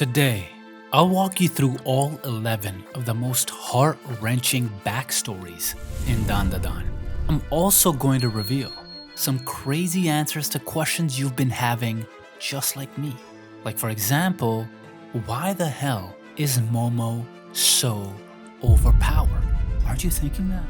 Today, I'll walk you through all 11 of the most heart-wrenching backstories in Dandadan. I'm also going to reveal some crazy answers to questions you've been having just like me. Like, for example, why the hell is Momo so overpowered? Aren't you thinking that?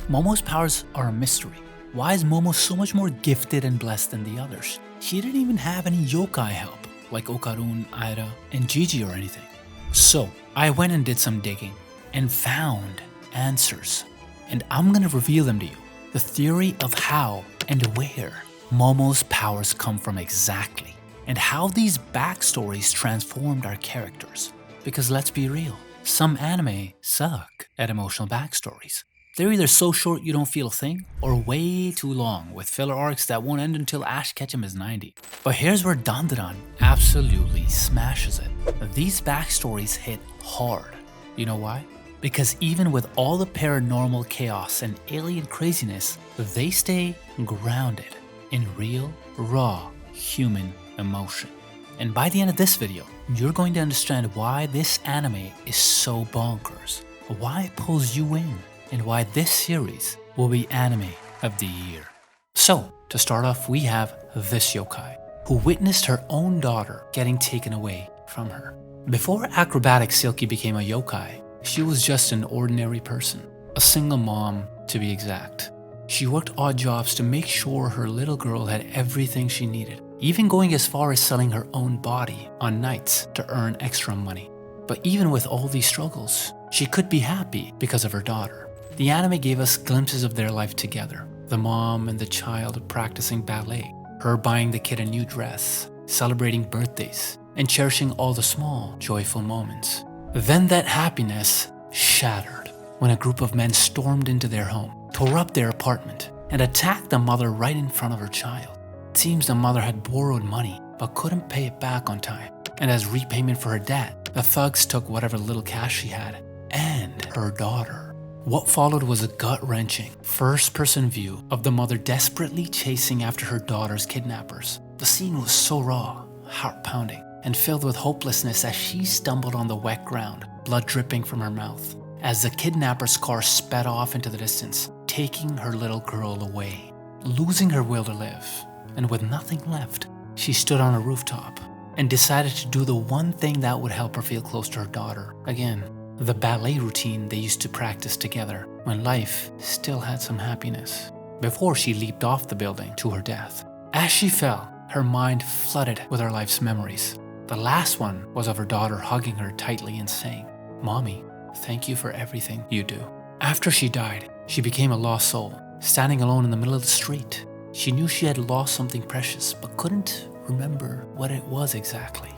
Momo's powers are a mystery. Why is Momo so much more gifted and blessed than the others? She didn't even have any yokai help, like Okarun, Aira, and Gigi or anything. So, I went and did some digging and found answers. And I'm gonna reveal them to you. The theory of how and where Momo's powers come from exactly. And how these backstories transformed our characters. Because let's be real, some anime suck at emotional backstories. They're either so short you don't feel a thing, or way too long with filler arcs that won't end until Ash Ketchum is 90. But here's where Dandadan absolutely smashes it. These backstories hit hard. You know why? Because even with all the paranormal chaos and alien craziness, they stay grounded in real, raw, human emotion. And by the end of this video, you're going to understand why this anime is so bonkers, why it pulls you in, and why this series will be anime of the year. So, to start off, we have this yokai, who witnessed her own daughter getting taken away from her. Before Acrobatic Silky became a yokai, she was just an ordinary person, a single mom to be exact. She worked odd jobs to make sure her little girl had everything she needed, even going as far as selling her own body on nights to earn extra money. But even with all these struggles, she could be happy because of her daughter. The anime gave us glimpses of their life together. The mom and the child practicing ballet, her buying the kid a new dress, celebrating birthdays, and cherishing all the small, joyful moments. Then that happiness shattered when a group of men stormed into their home, tore up their apartment, and attacked the mother right in front of her child. It seems the mother had borrowed money but couldn't pay it back on time. And as repayment for her debt, the thugs took whatever little cash she had and her daughter. What followed was a gut-wrenching, first-person view of the mother desperately chasing after her daughter's kidnappers. The scene was so raw, heart-pounding, and filled with hopelessness as she stumbled on the wet ground, blood dripping from her mouth, as the kidnapper's car sped off into the distance, taking her little girl away. Losing her will to live, and with nothing left, she stood on a rooftop and decided to do the one thing that would help her feel close to her daughter again. The ballet routine they used to practice together when life still had some happiness, before she leaped off the building to her death. As she fell, her mind flooded with her life's memories. The last one was of her daughter hugging her tightly and saying, "Mommy, thank you for everything you do." After she died, she became a lost soul, standing alone in the middle of the street. She knew she had lost something precious, but couldn't remember what it was exactly.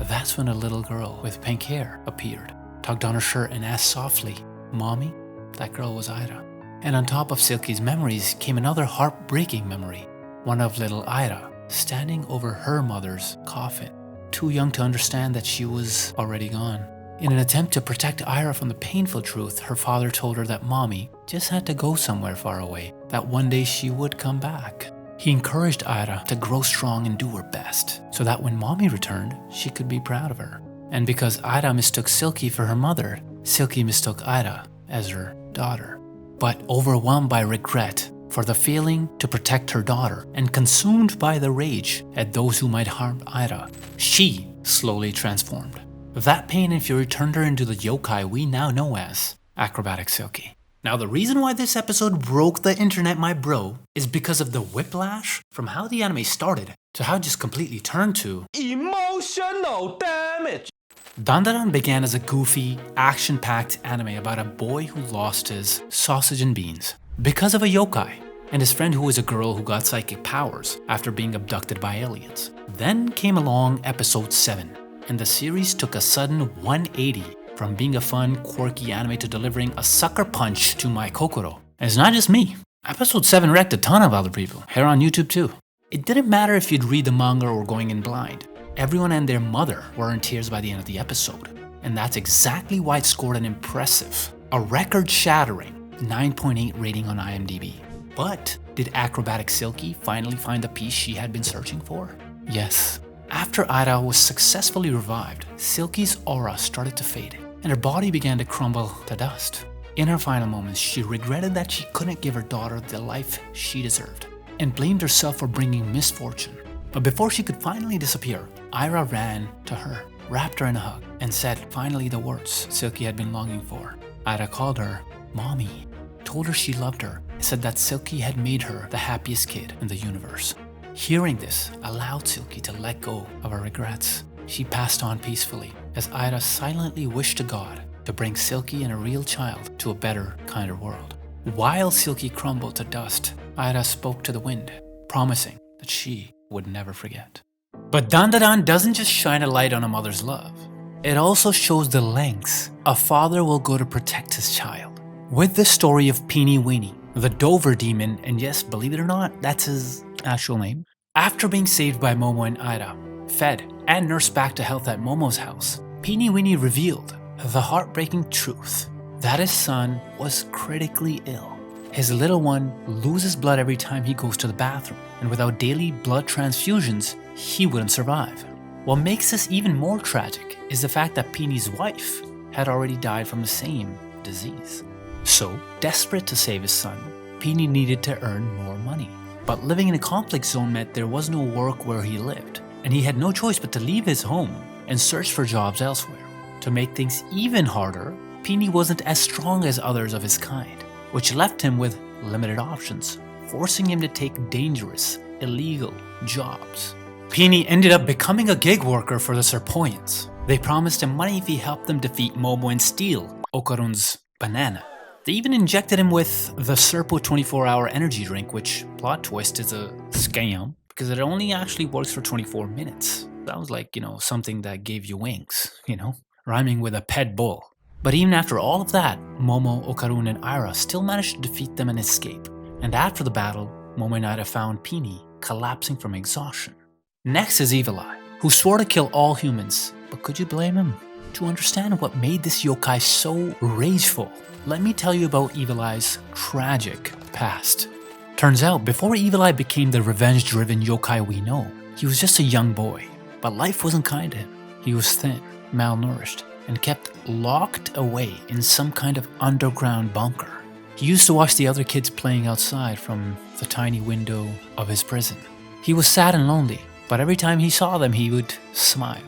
That's when a little girl with pink hair appeared, tugged on her shirt and asked softly, "Mommy?" That girl was Aira. And on top of Silky's memories came another heartbreaking memory, one of little Aira standing over her mother's coffin, too young to understand that she was already gone. In an attempt to protect Aira from the painful truth, her father told her that Mommy just had to go somewhere far away, that one day she would come back. He encouraged Aira to grow strong and do her best, so that when Mommy returned, she could be proud of her. And because Aira mistook Silky for her mother, Silky mistook Aira as her daughter. But overwhelmed by regret for the failing to protect her daughter and consumed by the rage at those who might harm Aira, she slowly transformed. That pain and fury turned her into the yokai we now know as Acrobatic Silky. Now, the reason why this episode broke the internet, my bro, is because of the whiplash from how the anime started to how it just completely turned to emotional damage. Dandadan began as a goofy, action-packed anime about a boy who lost his sausage and beans because of a yokai, and his friend who was a girl who got psychic powers after being abducted by aliens. Then came along episode 7, and the series took a sudden 180 from being a fun, quirky anime to delivering a sucker punch to my kokoro. And it's not just me. Episode 7 wrecked a ton of other people, here on YouTube too. It didn't matter if you'd read the manga or going in blind. Everyone and their mother were in tears by the end of the episode. And that's exactly why it scored an impressive, a record-shattering 9.8 rating on IMDb. But did Acrobatic Silky finally find the piece she had been searching for? Yes, After Ida was successfully revived, Silky's aura started to fade, and her body began to crumble to dust. In her final moments, she regretted that she couldn't give her daughter the life she deserved, and blamed herself for bringing misfortune. But before she could finally disappear, Ira ran to her, wrapped her in a hug, and said finally the words Silky had been longing for. Ira called her Mommy, told her she loved her, and said that Silky had made her the happiest kid in the universe. Hearing this allowed Silky to let go of her regrets. She passed on peacefully as Ira silently wished to God to bring Silky and a real child to a better, kinder world. While Silky crumbled to dust, Ira spoke to the wind, promising that she would never forget. But Dandadan doesn't just shine a light on a mother's love. It also shows the lengths a father will go to protect his child. With the story of Py-weeny, the Dover demon, and yes, believe it or not, that's his actual name. After being saved by Momo and Ida, fed and nursed back to health at Momo's house, Py-weeny revealed the heartbreaking truth that his son was critically ill. His little one loses blood every time he goes to the bathroom, and without daily blood transfusions, he wouldn't survive. What makes this even more tragic is the fact that Peeny's wife had already died from the same disease. So, desperate to save his son, Peeny needed to earn more money. But living in a conflict zone meant there was no work where he lived, and he had no choice but to leave his home and search for jobs elsewhere. To make things even harder, Peeny wasn't as strong as others of his kind, which left him with limited options, forcing him to take dangerous, illegal jobs. Peeny ended up becoming a gig worker for the Serpoians. They promised him money if he helped them defeat Momo and steal Okarun's banana. They even injected him with the Serpo 24-hour energy drink, which, plot twist, is a scam because it only actually works for 24 minutes. Sounds like, something that gave you wings, rhyming with a pet bull. But even after all of that, Momo, Okarun, and Ira still managed to defeat them and escape. And after the battle, Momo and Ira found Peeny collapsing from exhaustion. Next is Evil Eye, who swore to kill all humans. But could you blame him? To understand what made this yokai so rageful, let me tell you about Evil Eye's tragic past. Turns out, before Evil Eye became the revenge-driven yokai we know, he was just a young boy. But life wasn't kind to him. He was thin, malnourished, and kept locked away in some kind of underground bunker. He used to watch the other kids playing outside from the tiny window of his prison. He was sad and lonely, but every time he saw them he would smile,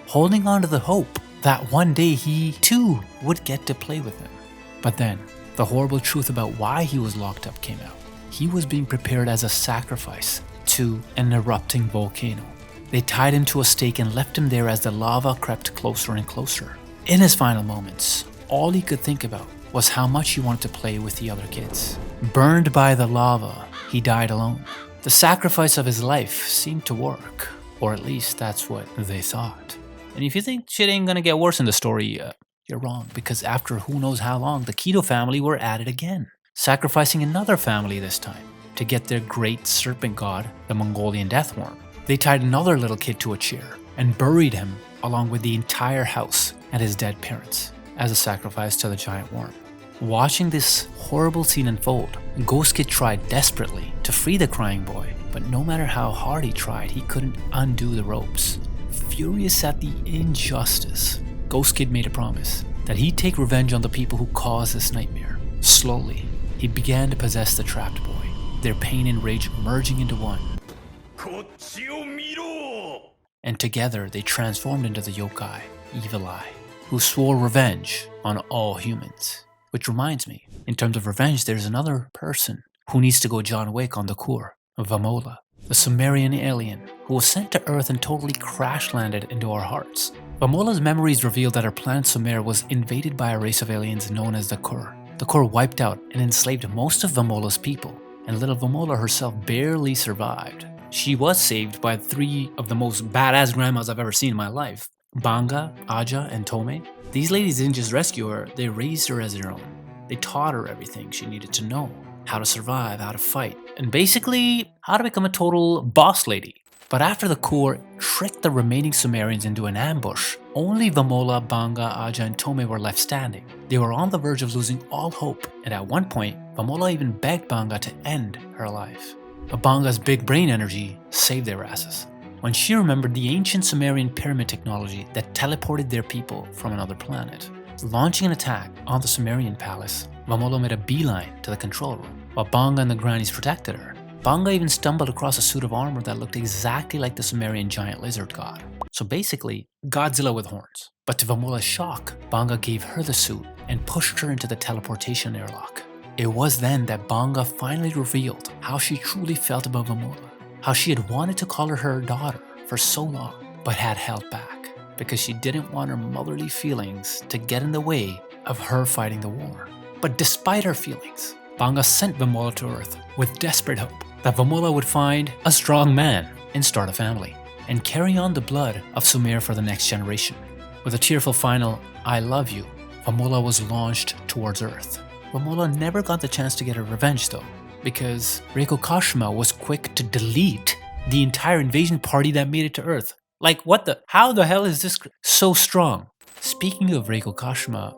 holding on to the hope that one day he too would get to play with them. But then, the horrible truth about why he was locked up came out. He was being prepared as a sacrifice to an erupting volcano. They tied him to a stake and left him there as the lava crept closer and closer. In his final moments, all he could think about was how much he wanted to play with the other kids. Burned by the lava, he died alone. The sacrifice of his life seemed to work, or at least that's what they thought. And if you think shit ain't gonna get worse in the story, you're wrong, because after who knows how long, the Keto family were at it again, sacrificing another family this time to get their great serpent god, the Mongolian deathworm. They tied another little kid to a chair and buried him along with the entire house and his dead parents as a sacrifice to the giant worm. Watching this horrible scene unfold, Ghost Kid tried desperately to free the crying boy, but no matter how hard he tried, he couldn't undo the ropes. Furious at the injustice, Ghost Kid made a promise that he'd take revenge on the people who caused this nightmare. Slowly, he began to possess the trapped boy, their pain and rage merging into one. And together they transformed into the yokai, Evil Eye, who swore revenge on all humans. Which reminds me, in terms of revenge, there's another person who needs to go John Wick on the core, Vamola, the Sumerian alien who was sent to Earth and totally crash-landed into our hearts. Vamola's memories revealed that her planet Sumer was invaded by a race of aliens known as the Kur. The Kur wiped out and enslaved most of Vamola's people, and little Vamola herself barely survived. She was saved by 3 of the most badass grandmas I've ever seen in my life, Banga, Aja, and Tome. These ladies didn't just rescue her, they raised her as their own. They taught her everything she needed to know, how to survive, how to fight, and basically how to become a total boss lady. But after the Kur tricked the remaining Sumerians into an ambush, only Vamola, Banga, Aja, and Tome were left standing. They were on the verge of losing all hope, and at one point, Vamola even begged Banga to end her life. But Banga's big brain energy saved their asses. when she remembered the ancient Sumerian pyramid technology that teleported their people from another planet. Launching an attack on the Sumerian palace, Vamola made a beeline to the control room, while Banga and the grannies protected her. Banga even stumbled across a suit of armor that looked exactly like the Sumerian giant lizard god. So basically, Godzilla with horns. But to Vamola's shock, Banga gave her the suit and pushed her into the teleportation airlock. It was then that Banga finally revealed how she truly felt about Vamola, how she had wanted to call her daughter for so long, but had held back because she didn't want her motherly feelings to get in the way of her fighting the war. But despite her feelings, Banga sent Vamola to Earth with desperate hope that Vamola would find a strong man and start a family, and carry on the blood of Sumer for the next generation. With a tearful final, "I love you," Vamola was launched towards Earth. Vamola never got the chance to get her revenge though, because Reiko Kashima was quick to delete the entire invasion party that made it to Earth. Like how the hell is this so strong? Speaking of Reiko Kashima,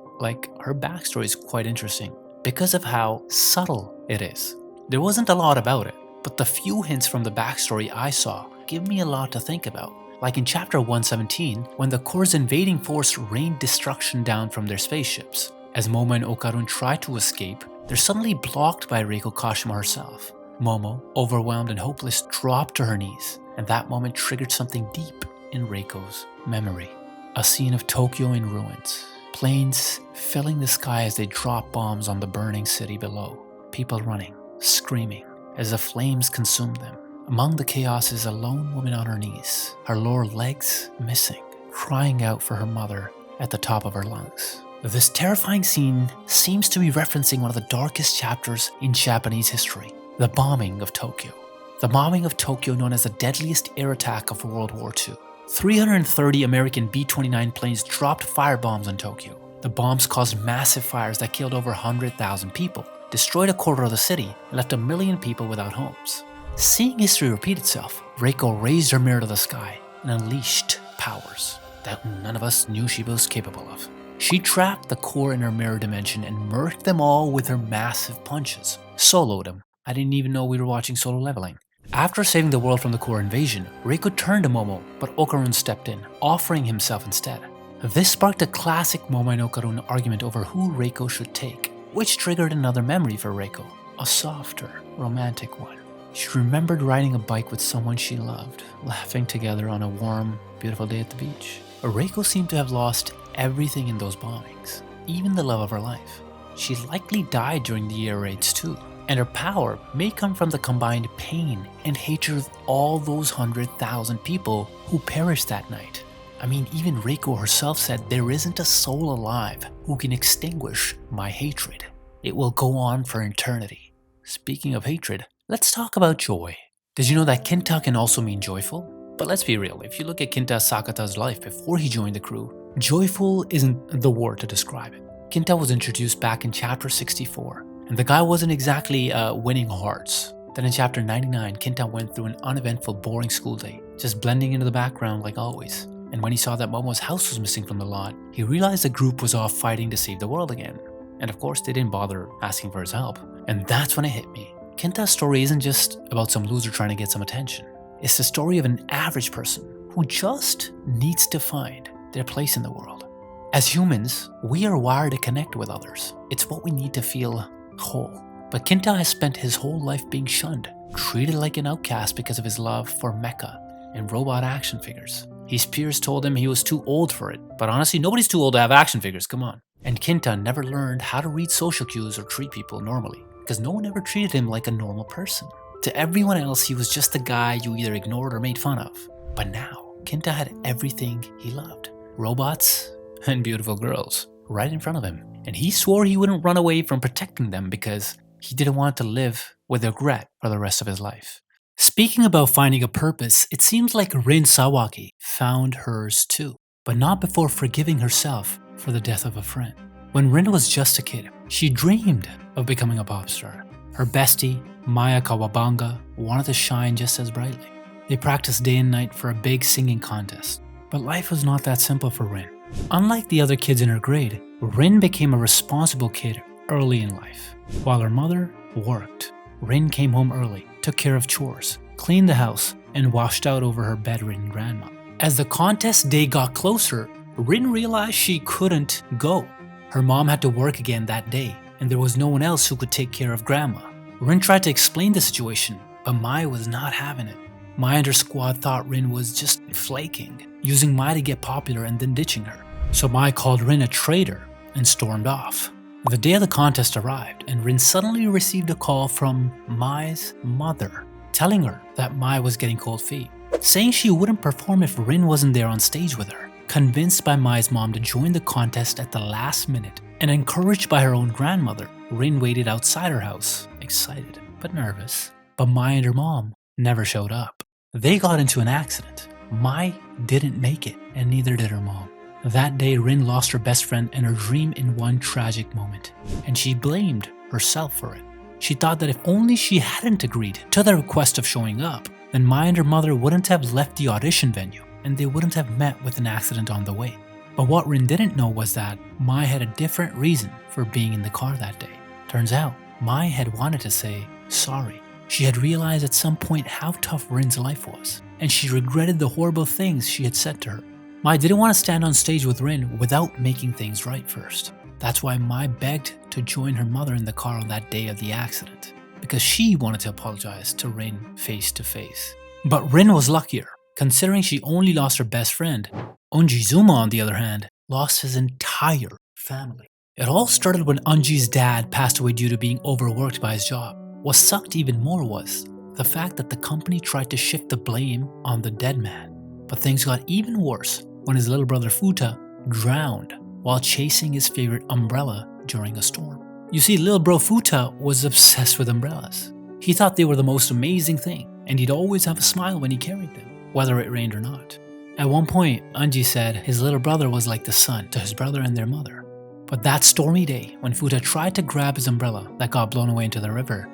her backstory is quite interesting because of how subtle it is. There wasn't a lot about it, but the few hints from the backstory I saw give me a lot to think about. Like in chapter 117, when the Corps' invading force rained destruction down from their spaceships. As Momo and Okarun try to escape, they're suddenly blocked by Reiko Kashima herself. Momo, overwhelmed and hopeless, dropped to her knees, and that moment triggered something deep in Reiko's memory. A scene of Tokyo in ruins. Planes filling the sky as they drop bombs on the burning city below. People running, screaming, as the flames consumed them. Among the chaos is a lone woman on her knees, her lower legs missing, crying out for her mother at the top of her lungs. This terrifying scene seems to be referencing one of the darkest chapters in Japanese history, the bombing of Tokyo. The bombing of Tokyo, known as the deadliest air attack of World War II. 330 American B-29 planes dropped firebombs on Tokyo. The bombs caused massive fires that killed over 100,000 people, destroyed a quarter of the city, and left 1 million people without homes. Seeing history repeat itself, Reiko raised her mirror to the sky and unleashed powers that none of us knew she was capable of. She trapped the core in her mirror dimension and murked them all with her massive punches. Soloed them. I didn't even know we were watching Solo Leveling. After saving the world from the core invasion, Reiko turned to Momo, but Okarun stepped in, offering himself instead. This sparked a classic Momo and Okarun argument over who Reiko should take, which triggered another memory for Reiko, a softer, romantic one. She remembered riding a bike with someone she loved, laughing together on a warm, beautiful day at the beach. Reiko seemed to have lost everything in those bombings, even the love of her life. She likely died during the air raids too, and her power may come from the combined pain and hatred of all those 100,000 people who perished that night. I mean, even Reiko herself said there isn't a soul alive who can extinguish my hatred. It will go on for eternity. Speaking of hatred, let's talk about joy. Did you know that Kinta can also mean joyful? But let's be real, if you look at Kinta Sakata's life before he joined the crew, joyful isn't the word to describe it. Kinta was introduced back in chapter 64, and the guy wasn't exactly winning hearts. Then in chapter 99, Kinta went through an uneventful, boring school day, just blending into the background like always. And when he saw that Momo's house was missing from the lot, he realized the group was off fighting to save the world again. And of course, they didn't bother asking for his help. And that's when it hit me. Kinta's story isn't just about some loser trying to get some attention. It's the story of an average person who just needs to find their place in the world. As humans, we are wired to connect with others. It's what we need to feel whole. But Kinta has spent his whole life being shunned, treated like an outcast because of his love for mecha and robot action figures. His peers told him he was too old for it, but honestly, nobody's too old to have action figures, come on. And Kinta never learned how to read social cues or treat people normally, because no one ever treated him like a normal person. To everyone else, he was just a guy you either ignored or made fun of. But now, Kinta had everything he loved. Robots and beautiful girls right in front of him. And he swore he wouldn't run away from protecting them because he didn't want to live with regret for the rest of his life. Speaking about finding a purpose, it seems like Rin Sawaki found hers too, but not before forgiving herself for the death of a friend. When Rin was just a kid, she dreamed of becoming a pop star. Her bestie, Maya Kawabanga, wanted to shine just as brightly. They practiced day and night for a big singing contest. But life was not that simple for Rin. Unlike the other kids in her grade, Rin became a responsible kid early in life. While her mother worked, Rin came home early took care of chores, cleaned the house, and washed out over her bedridden grandma. As the contest day got closer, Rin realized she couldn't go. Her mom had to work again that day, and there was no one else who could take care of grandma. Rin tried to explain the situation, but Maya was not having it. Maya and her squad thought Rin was just flaking, using Maya to get popular and then ditching her. So Maya called Rin a traitor and stormed off. The day of the contest arrived, and Rin suddenly received a call from Maya's mother, telling her that Maya was getting cold feet, saying she wouldn't perform if Rin wasn't there on stage with her. Convinced by Maya's mom to join the contest at the last minute, and encouraged by her own grandmother, Rin waited outside her house, excited but nervous. But Maya and her mom never showed up. They got into an accident. Maya didn't make it, and neither did her mom. That day, Rin lost her best friend and her dream in one tragic moment, and she blamed herself for it. She thought that if only she hadn't agreed to the request of showing up, then Maya and her mother wouldn't have left the audition venue, and they wouldn't have met with an accident on the way. But what Rin didn't know was that Maya had a different reason for being in the car that day. Turns out, Maya had wanted to say sorry. She had realized at some point how tough Rin's life was, and she regretted the horrible things she had said to her. Maya didn't want to stand on stage with Rin without making things right first. That's why Maya begged to join her mother in the car on that day of the accident, because she wanted to apologize to Rin face to face. But Rin was luckier, considering she only lost her best friend. Unji, on the other hand, lost his entire family. It all started when Unji's dad passed away due to being overworked by his job. What sucked even more was the fact that the company tried to shift the blame on the dead man. But things got even worse when his little brother Futa drowned while chasing his favorite umbrella during a storm. You see, little bro Futa was obsessed with umbrellas. He thought they were the most amazing thing, and he'd always have a smile when he carried them, whether it rained or not. At one point, Unji said his little brother was like the sun to his brother and their mother. But that stormy day, when Futa tried to grab his umbrella that got blown away into the river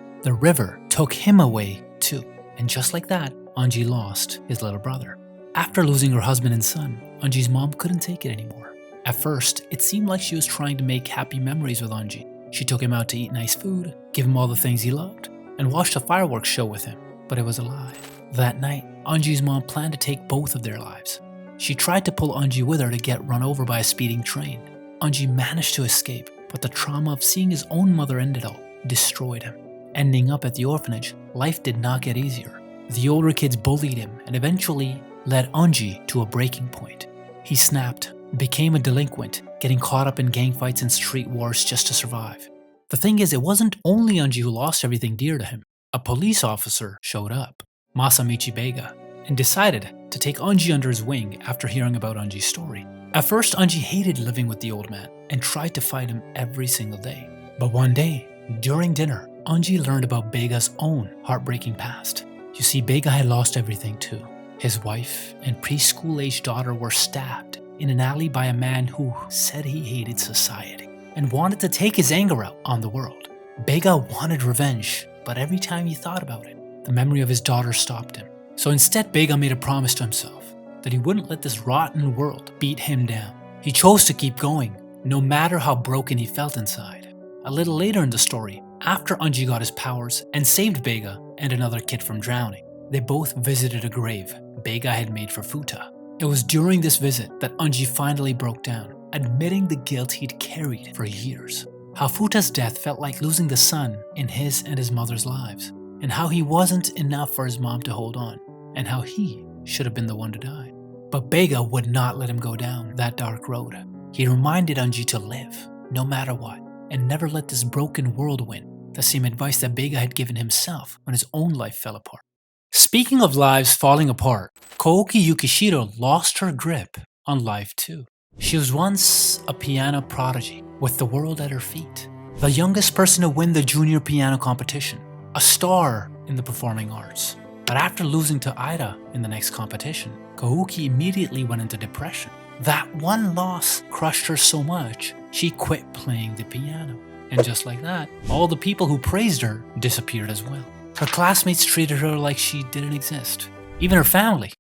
took him away too. And just like that, Unji lost his little brother. After losing her husband and son, Unji's mom couldn't take it anymore. At first, it seemed like she was trying to make happy memories with Unji. She took him out to eat nice food, give him all the things he loved, and watched a fireworks show with him. But it was a lie. That night, Unji's mom planned to take both of their lives. She tried to pull Unji with her to get run over by a speeding train. Unji managed to escape, but the trauma of seeing his own mother end it all destroyed him. Ending up at the orphanage, life did not get easier. The older kids bullied him and eventually led Unji to a breaking point. He snapped, became a delinquent, getting caught up in gang fights and street wars just to survive. The thing is, it wasn't only Unji who lost everything dear to him. A police officer showed up, Masamichi Bega, and decided to take Unji under his wing after hearing about Unji's story. At first, Unji hated living with the old man and tried to fight him every single day. But one day, during dinner, Unji learned about Bega's own heartbreaking past. You see, Bega had lost everything too. His wife and preschool-aged daughter were stabbed in an alley by a man who said he hated society and wanted to take his anger out on the world. Bega wanted revenge, but every time he thought about it, the memory of his daughter stopped him. So instead, Bega made a promise to himself that he wouldn't let this rotten world beat him down. He chose to keep going, no matter how broken he felt inside. A little later in the story, after Unji got his powers and saved Bega and another kid from drowning, they both visited a grave Bega had made for Futa. It was during this visit that Unji finally broke down, admitting the guilt he'd carried for years. How Futa's death felt like losing the son in his and his mother's lives, and how he wasn't enough for his mom to hold on, and how he should have been the one to die. But Bega would not let him go down that dark road. He reminded Unji to live, no matter what, and never let this broken world win, the same advice that Bega had given himself when his own life fell apart. Speaking of lives falling apart, Kouki Yukishiro lost her grip on life too. She was once a piano prodigy with the world at her feet, the youngest person to win the junior piano competition, a star in the performing arts. But after losing to Ida in the next competition, Kouki immediately went into depression. That one loss crushed her so much, she quit playing the piano. And just like that, all the people who praised her disappeared as well. Her classmates treated her like she didn't exist. Even her family,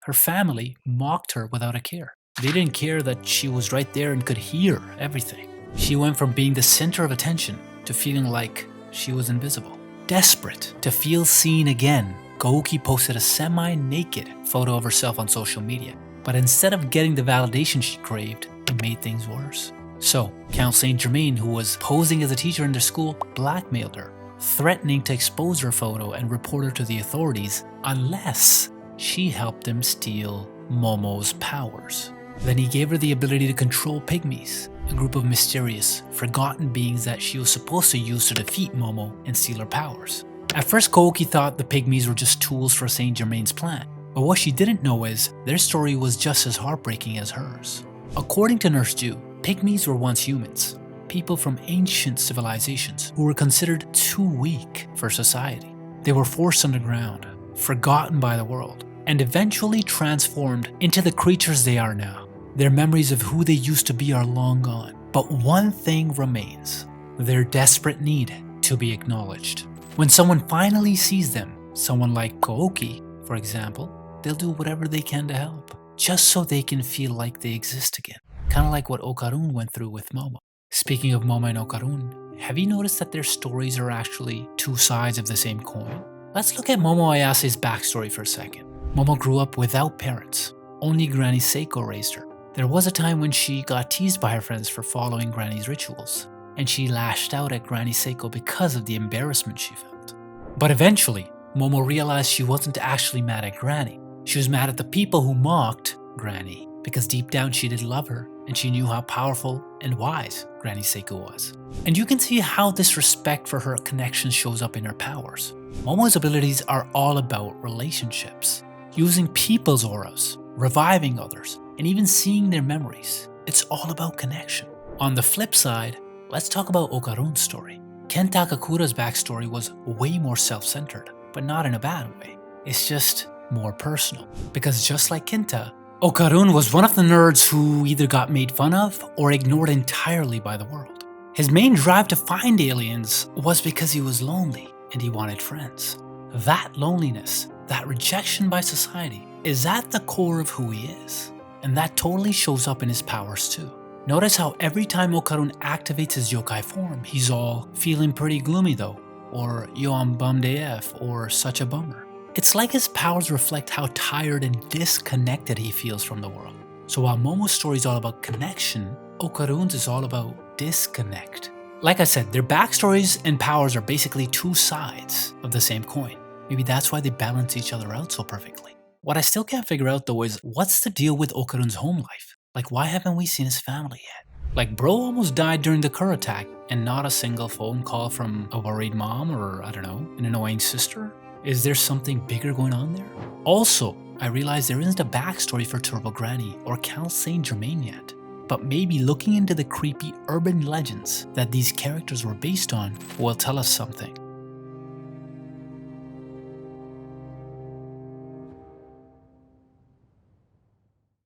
her family mocked her without a care. They didn't care that she was right there and could hear everything. She went from being the center of attention to feeling like she was invisible. Desperate to feel seen again, Kouki posted a semi-naked photo of herself on social media. But instead of getting the validation she craved, it made things worse. So, Count Saint Germain, who was posing as a teacher in their school, blackmailed her, threatening to expose her photo and report her to the authorities unless she helped him steal Momo's powers. Then he gave her the ability to control Pygmies, a group of mysterious, forgotten beings that she was supposed to use to defeat Momo and steal her powers. At first, Kouki thought the Pygmies were just tools for Saint Germain's plan, but what she didn't know is their story was just as heartbreaking as hers. According to Nurse Jew, Pygmies were once humans, people from ancient civilizations who were considered too weak for society. They were forced underground, forgotten by the world, and eventually transformed into the creatures they are now. Their memories of who they used to be are long gone, but one thing remains: their desperate need to be acknowledged. When someone finally sees them, someone like Kouki, for example, they'll do whatever they can to help, just so they can feel like they exist again. Kind of like what Okarun went through with Momo. Speaking of Momo and Okarun, have you noticed that their stories are actually two sides of the same coin? Let's look at Momo Ayase's backstory for a second. Momo grew up without parents. Only Granny Seiko raised her. There was a time when she got teased by her friends for following Granny's rituals, and she lashed out at Granny Seiko because of the embarrassment she felt. But eventually, Momo realized she wasn't actually mad at Granny. She was mad at the people who mocked Granny, because deep down she did love her, and she knew how powerful and wise Granny Seiko was. And you can see how this respect for her connection shows up in her powers. Momo's abilities are all about relationships, using people's auras, reviving others, and even seeing their memories. It's all about connection. On the flip side, let's talk about Okarun's story. Kenta Kakura's backstory was way more self-centered, but not in a bad way. It's just more personal. Because just like Kinta, Okarun was one of the nerds who either got made fun of or ignored entirely by the world. His main drive to find aliens was because he was lonely and he wanted friends. That loneliness, that rejection by society, is at the core of who he is. And that totally shows up in his powers too. Notice how every time Okarun activates his yokai form, he's all feeling pretty gloomy though, or yo I'm bummed AF, or such a bummer. It's like his powers reflect how tired and disconnected he feels from the world. So while Momo's story is all about connection, Okarun's is all about disconnect. Like I said, their backstories and powers are basically two sides of the same coin. Maybe that's why they balance each other out so perfectly. What I still can't figure out though is, what's the deal with Okarun's home life? Like, why haven't we seen his family yet? Like, bro almost died during the Kur attack and not a single phone call from a worried mom or, I don't know, an annoying sister? Is there something bigger going on there? Also, I realize there isn't a backstory for Turbo Granny or Count Saint Germain yet. But maybe looking into the creepy urban legends that these characters were based on will tell us something.